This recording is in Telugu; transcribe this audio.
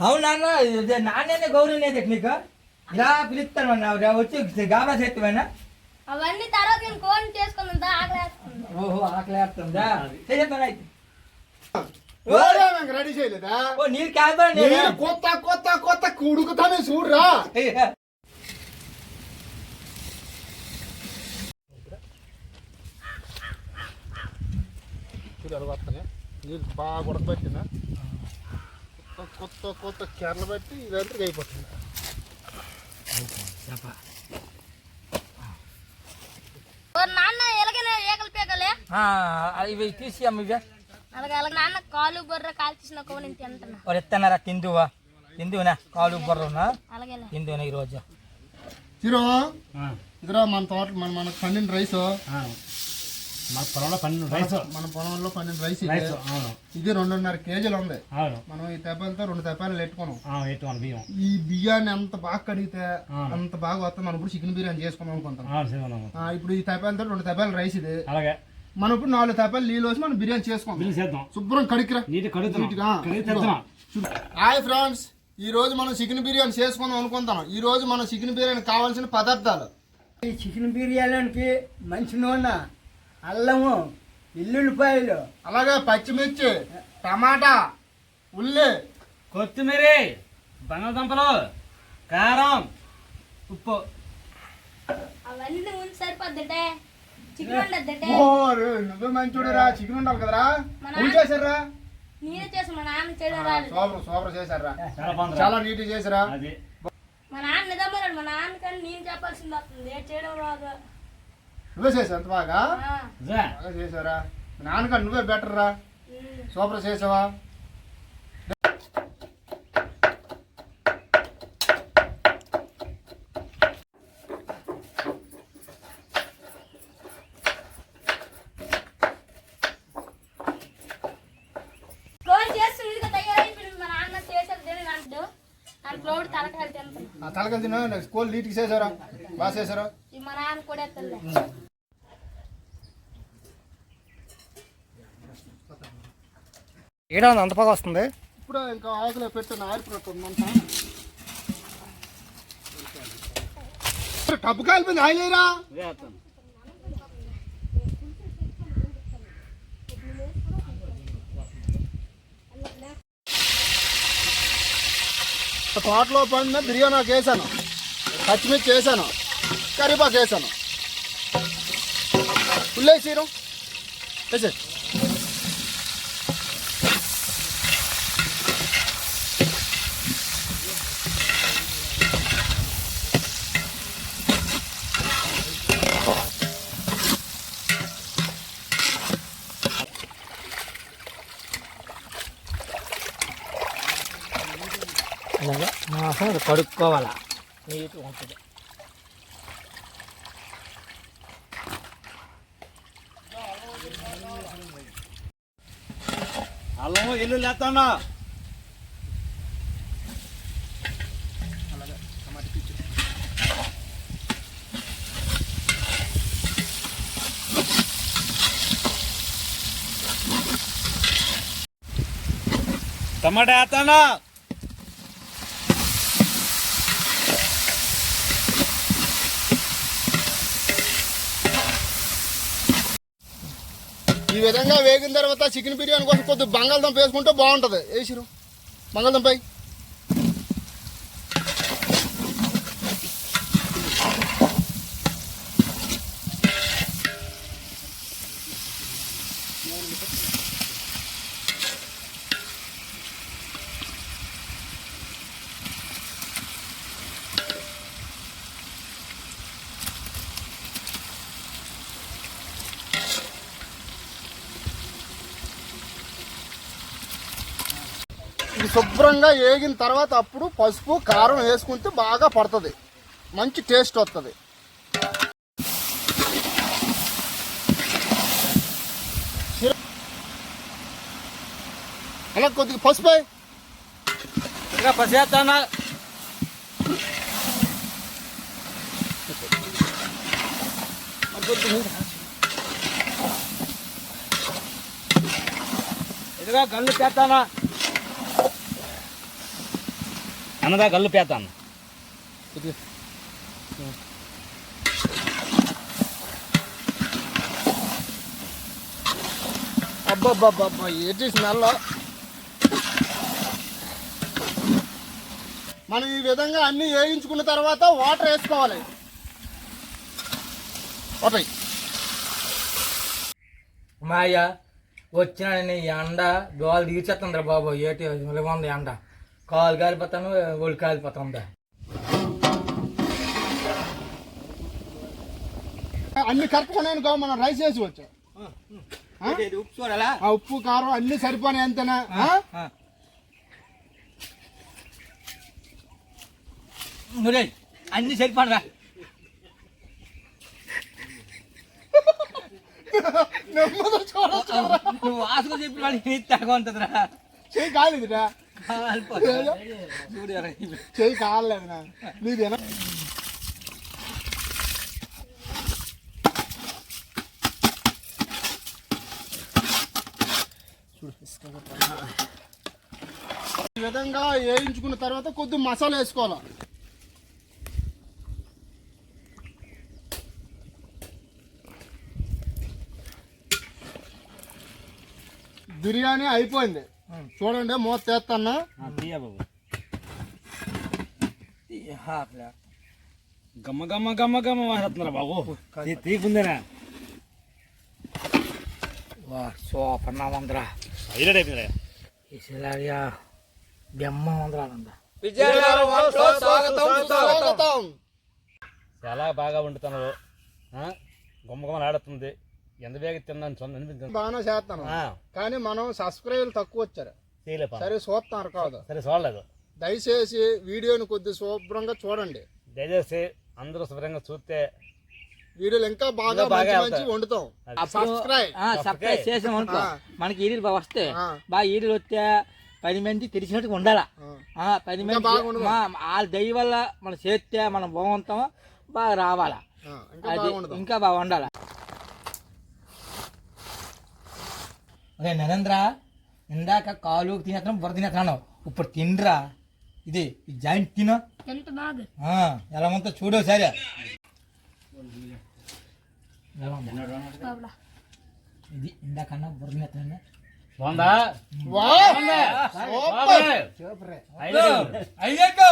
అవునా నాన్నే గౌరవ నీకు ఇలా పిలుస్తాను వచ్చి గాబరా చేస్తావైనా అవన్నీ తర్వాత నేను కోన్ చేసుకున్నా ఆకలేస్తుంది. ఓహో ఆకలేస్తుందా చేస్తాను అయితే రెడీ చేయలేదా? నీరు క్యాబ్ కొత్త కొత్త కొత్త ఉడుకుతానే చూడరా. వస్తానే నీళ్ళు బాగా ఉడకబెట్టిన కొత్త కొత్త కెరలు బట్టి ఇదంతా అయిపోతుంది. నాన్న ఎలాగైనా ఏకలు పేకలే ఇవి తీసి అమ్మ ఇవే అలాగే అలాగే నాన్న కాలు బొర్ర కాల్చేసిన కొవ్వు నేను తింటున్నా. ఎత్తన్నారా తిందువా కాలు బొర్రనా అలాగే తిందువనా ఈరోజు ఇదిరా మన తోట మనకు పండిన రైస్ మన పొలంలో పండిన రైస్ ఇది 2.5 కేజీలు ఉంది. మనం ఈ తెప్పలతో 2 తెప్పాలు పెట్టుకున్నాం. ఈ బియ్యాన్ని ఎంత బాగా కడిగితే అంత బాగా వస్తాం. మనం ఇప్పుడు చికెన్ బిర్యానీ చేసుకుందాం అనుకుంటాం. ఇప్పుడు ఈ తెప్పాలతో 2 తెప్పాలు రైస్ ఇది. మనం ఇప్పుడు 4 తెప్పాలు నీళ్ళు వేసి మనం బిర్యానీ చేసుకుందాం. శుభ్రం కడికిరా. హాయ్ ఫ్రెండ్స్, ఈ రోజు మనం చికెన్ బిర్యానీ చేసుకుందాం అనుకుంటాం. ఈ రోజు మనం చికెన్ బిర్యానీ కావాల్సిన పదార్థాలు. ఈ చికెన్ బిర్యానీకి మంచి నూనె, అల్లము, ఎల్లుల్లిపాయలు, అలాగే పచ్చిమిర్చి, టమాటా, ఉల్లి, కొత్తిమీర, బంగాళదుంపలు, కారం, ఉప్పు. అవన్నీ ముందు సరిపోద్దంటే చికెన్ ఉండద్దంటే. నువ్వే మంచోడురా. చికెన్ ఉండాలి కదరా. చేశారా? నేనే చేసి మా నాన్న చేయడం రాదు. సూపర్ చేశారా. చాలా నీట్ చేసారా. మా నాన్న నిజమన్నాడు. మా నాన్న కానీ నేను చెప్పాల్సింది వస్తుంది. చేయడం రాదు. నువ్వే చేసావు అంత బాగా చేసారా. నాన్నకన్నా నువ్వే బెటర్ రా. సూపర్ చేసావా. తలకాయలు తిన్నా స్కూల్ నీట్కి చేసారా. బాగా చేసారా. మా నాన్న కూడా ఏడా అంత బాగా వస్తుంది. ఇప్పుడు ఇంకా ఆకులో పెట్టిన ఆరిపోతుంది. టబ్బు కాలిపోయింది. ఆయిలేరా. తోటలో పండిన బిర్యానీ వేసాను, పచ్చిమిర్చి వేసాను, కరివేపాకు వేసాను, ఉల్లేసీరం వేసే. అలాగే కడుక్కోవాలా నీట్గా ఉంటుంది. అల్లము ఇల్లు లేస్తానా. టమాటా వేస్తానా. ఈ విధంగా వేగిన తర్వాత చికెన్ బిర్యానీ కోసం కొద్దిగా బంగాళదుంప వేసుకుంటే బాగుంటుంది. వేసిరు బంగాళదుంప. ఇది శుభ్రంగా వేగిన తర్వాత అప్పుడు పసుపు కారం వేసుకుంటే బాగా పడుతుంది, మంచి టేస్ట్ వస్తుంది. అలా కొద్దిగా పసుపు పసేస్తానా. ఇదిగా గల్లు చేస్తానా. అన్నదా గల్లు పేతాను అబ్బబ్బబ్బబ్బా ఏంటి స్మెల్. మనం ఈ విధంగా అన్ని వేయించుకున్న తర్వాత వాటర్ వేసుకోవాలి. వాటర్ మాయ వచ్చిన ఎండ దోలు తీర్చేస్తుందిరా బాబు. ఏటి ఉంది ఎండ, కాలు కాలిపోతాను, ఒళ్ళు కాలిపోతుందా. అన్ని కరెక్ట్గా మనం రైస్ వేసుకోవచ్చు. ఉప్పు చూడాలా? ఆ ఉప్పు కారం అన్ని సరిపోయినాయి అంతేనా? అన్ని సరిపడరా. నువ్వు వాసుకు చెప్పి వాళ్ళకి తగ్గ ఉంటుందిరా. చెయ్యి కాలేదురా, చూడరా చెయ్యి కాలేదురా నీదేనా. ఈ విధంగా వేయించుకున్న తర్వాత కొద్ది మసాలా వేసుకోవాలి. బిర్యానీ అయిపోయింది. చూడండి, మూత చేస్తాను. గమ్మ గమ్మ గమ్మ గమ్మ వాడుతున్నారా బాబు, తీకుందేనా? సూపర్ నా ఉందిరా. హైలైట్ అయిపోయిందిరా. ఇసలాడియా బెమ్మ ఉందిరా. చాలా బాగా వండుతున్నారు. గుమ్మ గుమ్మలు ఆడుతుంది. ఎంత వేగ తిన్నాను అనిపించింది. బాగానే చేస్తాను, కానీ మనం సబ్స్క్రైబ్ తక్కువ వచ్చారు. సరే చూస్తున్నారు కాదు, సరే చూడలేదు. దయచేసి వీడియోని కొద్ది శుభ్రంగా చూడండి. దయచేసి అందరూ శుభ్రంగా చూస్తే వీడియోలు ఇంకా బాగా మంచి వండుతాం. సబ్స్క్రైబ్ చేసాం అనుకో, మనకి ఈడీలు బాగా వస్తే బాగా ఈడీలు వస్తే 10 మంది తెలిసినట్టుగా ఉండాలా. 10 మంది వాళ్ళ దయ వల్ల మనం చేస్తే మనం బాగుంటాం, బాగా రావాలా, ఇంకా బాగా ఉండాలా. అదే నరేంద్ర, ఇందాక కాలు తినేస్తాను, బుర్ర తినేస్తాను, ఇప్పుడు తిండ్రా. ఇది జాయింట్ తిను, ఎంత బాగా ఎలా ఉందో చూడు సరే. ఇది ఇందాకన్నా బుర్ర తినేస్తాను. బాగుందా? అయ్యో